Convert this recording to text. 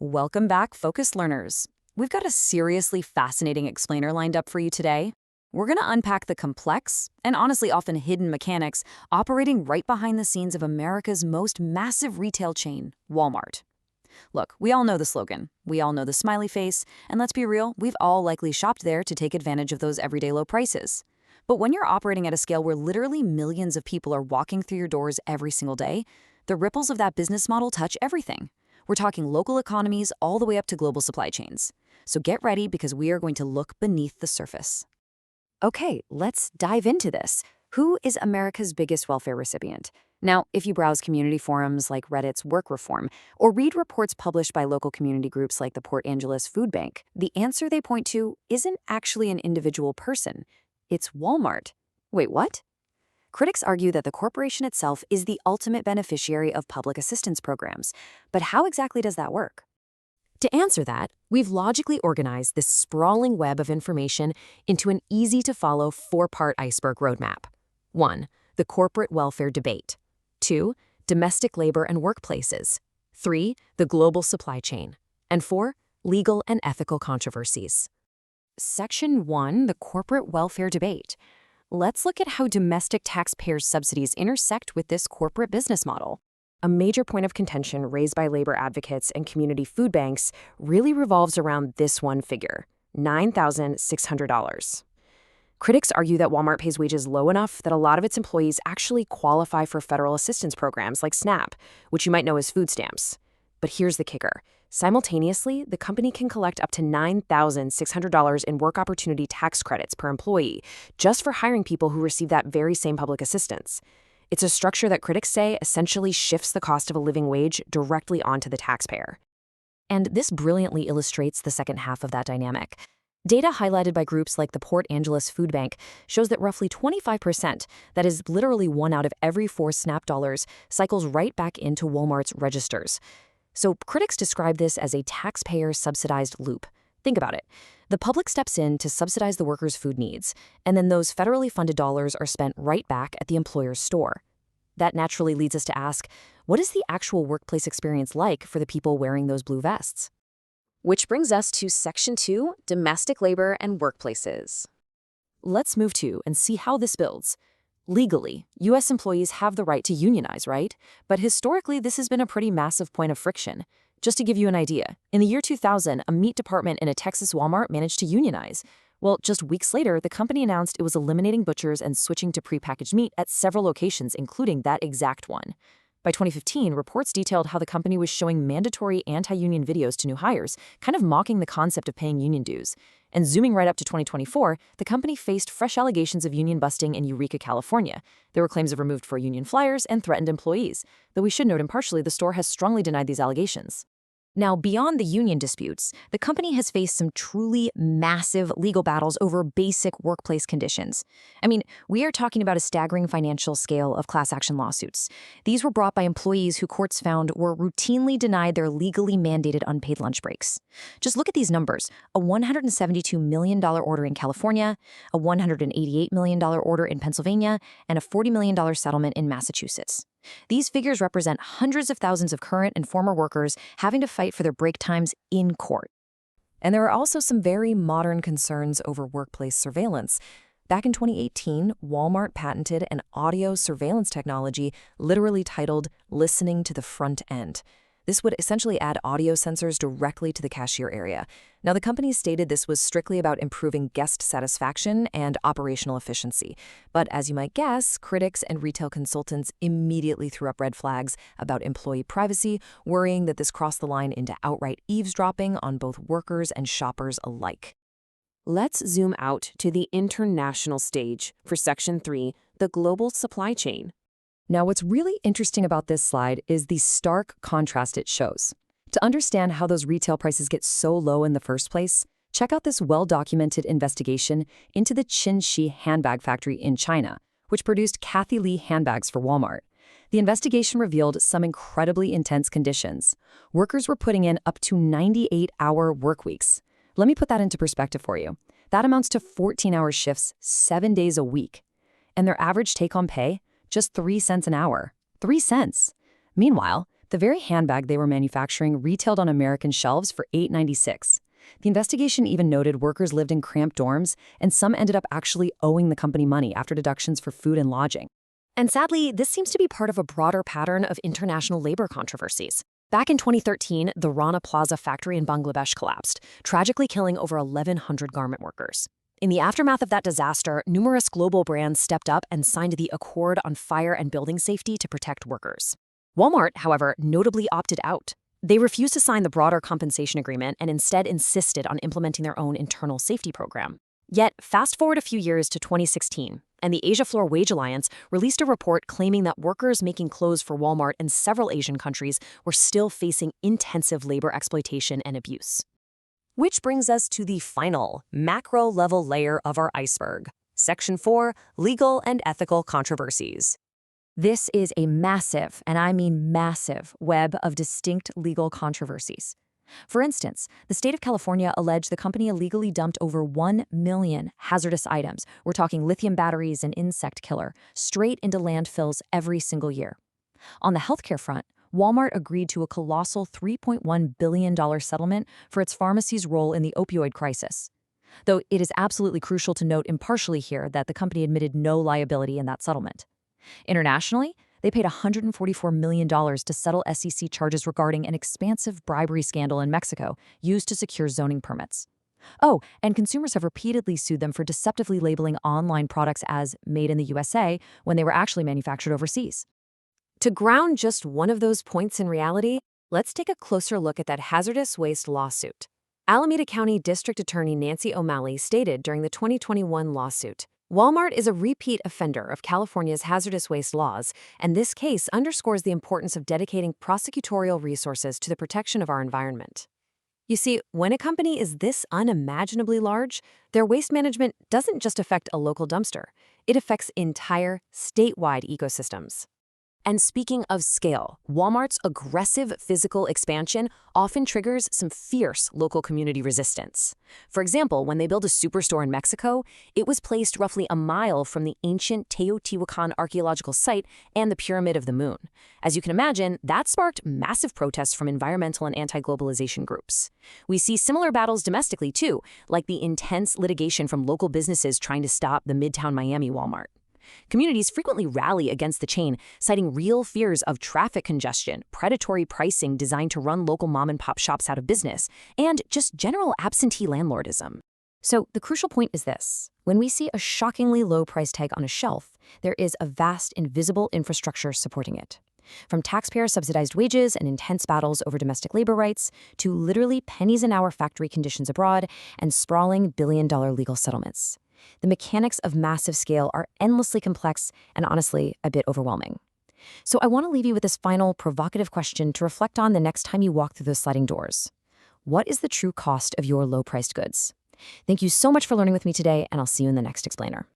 Welcome back, focused learners. We've got a seriously fascinating explainer lined up for you today. We're going to unpack the complex and honestly often hidden mechanics operating right behind the scenes of America's most massive retail chain, Walmart. Look, we all know the slogan, we all know the smiley face, and let's be real, we've all likely shopped there to take advantage of those everyday low prices. But when you're operating at a scale where literally millions of people are walking through your doors every single day, the ripples of that business model touch everything. We're talking local economies all the way up to global supply chains. So get ready because we are going to look beneath the surface. Okay, let's dive into this. Who is America's biggest welfare recipient? Now, if you browse community forums like Reddit's Work Reform or read reports published by local community groups like the Port Angeles Food Bank, the answer they point to isn't actually an individual person. It's Walmart. Wait, what? Critics argue that the corporation itself is the ultimate beneficiary of public assistance programs. But how exactly does that work? To answer that, we've logically organized this sprawling web of information into an easy-to-follow four-part iceberg roadmap. 1. The corporate welfare debate. 2. Domestic labor and workplaces. 3. The global supply chain. And 4. Legal and ethical controversies. Section 1. The corporate welfare debate. Let's look at how domestic taxpayers' subsidies intersect with this corporate business model. A major point of contention raised by labor advocates and community food banks really revolves around this one figure, $9,600. Critics argue that Walmart pays wages low enough that a lot of its employees actually qualify for federal assistance programs like SNAP, which you might know as food stamps. But here's the kicker. Simultaneously, the company can collect up to $9,600 in work opportunity tax credits per employee just for hiring people who receive that very same public assistance. It's a structure that critics say essentially shifts the cost of a living wage directly onto the taxpayer. And this brilliantly illustrates the second half of that dynamic. Data highlighted by groups like the Port Angeles Food Bank shows that roughly 25%, that is literally 1 out of every 4 SNAP dollars, cycles right back into Walmart's registers. So critics describe this as a taxpayer-subsidized loop. Think about it. The public steps in to subsidize the workers' food needs, and then those federally funded dollars are spent right back at the employer's store. That naturally leads us to ask, what is the actual workplace experience like for the people wearing those blue vests? Which brings us to Section 2, Domestic Labor and Workplaces. Let's move to and see how this builds. Legally, U.S. employees have the right to unionize, right? But historically, this has been a pretty massive point of friction. Just to give you an idea, in the year 2000, a meat department in a Texas Walmart managed to unionize. Well, just weeks later, the company announced it was eliminating butchers and switching to prepackaged meat at several locations, including that exact one. By 2015, reports detailed how the company was showing mandatory anti-union videos to new hires, kind of mocking the concept of paying union dues. And zooming right up to 2024, the company faced fresh allegations of union busting in Eureka, California. There were claims of removed for union flyers and threatened employees, though we should note impartially the store has strongly denied these allegations. Now, beyond the union disputes, the company has faced some truly massive legal battles over basic workplace conditions. I mean, we are talking about a staggering financial scale of class action lawsuits. These were brought by employees who courts found were routinely denied their legally mandated unpaid lunch breaks. Just look at these numbers: a $172 million order in California, a $188 million order in Pennsylvania, and a $40 million settlement in Massachusetts. These figures represent hundreds of thousands of current and former workers having to fight for their break times in court. And there are also some very modern concerns over workplace surveillance. Back in 2018, Walmart patented an audio surveillance technology literally titled "Listening to the Front End." This would essentially add audio sensors directly to the cashier area. Now, the company stated this was strictly about improving guest satisfaction and operational efficiency. But as you might guess, critics and retail consultants immediately threw up red flags about employee privacy, worrying that this crossed the line into outright eavesdropping on both workers and shoppers alike. Let's zoom out to the international stage for Section 3, the global supply chain. Now, what's really interesting about this slide is the stark contrast it shows. To understand how those retail prices get so low in the first place, check out this well-documented investigation into the Qinxi handbag factory in China, which produced Kathy Lee handbags for Walmart. The investigation revealed some incredibly intense conditions. Workers were putting in up to 98-hour work weeks. Let me put that into perspective for you. That amounts to 14-hour shifts 7 days a week. And their average take-home pay? Just 3 cents an hour. 3 cents. Meanwhile, The very handbag they were manufacturing retailed on American shelves for $8.96. The investigation even noted workers lived in cramped dorms, and some ended up actually owing the company money after deductions for food and lodging. And sadly, this seems to be part of a broader pattern of international labor controversies. Back in 2013, the Rana Plaza factory in Bangladesh collapsed, tragically killing over 1,100 garment workers. In the aftermath of that disaster, numerous global brands stepped up and signed the Accord on Fire and Building Safety to protect workers. Walmart, however, notably opted out. They refused to sign the broader compensation agreement and instead insisted on implementing their own internal safety program. Yet, fast forward a few years to 2016, and the Asia Floor Wage Alliance released a report claiming that workers making clothes for Walmart in several Asian countries were still facing intensive labor exploitation and abuse. Which brings us to the final, macro-level layer of our iceberg. Section 4, Legal and Ethical Controversies. This is a massive, and I mean massive, web of distinct legal controversies. For instance, the state of California alleged the company illegally dumped over 1 million hazardous items, we're talking lithium batteries and insect killer, straight into landfills every single year. On the healthcare front, Walmart agreed to a colossal $3.1 billion settlement for its pharmacy's role in the opioid crisis. Though it is absolutely crucial to note impartially here that the company admitted no liability in that settlement. Internationally, they paid $144 million to settle SEC charges regarding an expansive bribery scandal in Mexico used to secure zoning permits. Oh, and consumers have repeatedly sued them for deceptively labeling online products as made in the USA when they were actually manufactured overseas. To ground just one of those points in reality, let's take a closer look at that hazardous waste lawsuit. Alameda County District Attorney Nancy O'Malley stated during the 2021 lawsuit, Walmart is a repeat offender of California's hazardous waste laws, and this case underscores the importance of dedicating prosecutorial resources to the protection of our environment. You see, when a company is this unimaginably large, their waste management doesn't just affect a local dumpster. It affects entire statewide ecosystems. And speaking of scale, Walmart's aggressive physical expansion often triggers some fierce local community resistance. For example, when they built a superstore in Mexico, it was placed roughly a mile from the ancient Teotihuacan archaeological site and the Pyramid of the Moon. As you can imagine, that sparked massive protests from environmental and anti-globalization groups. We see similar battles domestically too, like the intense litigation from local businesses trying to stop the Midtown Miami Walmart. Communities frequently rally against the chain, citing real fears of traffic congestion, predatory pricing designed to run local mom-and-pop shops out of business, and just general absentee landlordism. So the crucial point is this. When we see a shockingly low price tag on a shelf, there is a vast invisible infrastructure supporting it. From taxpayer-subsidized wages and intense battles over domestic labor rights, to literally pennies an hour factory conditions abroad and sprawling billion-dollar legal settlements. The mechanics of massive scale are endlessly complex and honestly a bit overwhelming. So I want to leave you with this final provocative question to reflect on the next time you walk through those sliding doors. What is the true cost of your low-priced goods? Thank you so much for learning with me today, and I'll see you in the next explainer.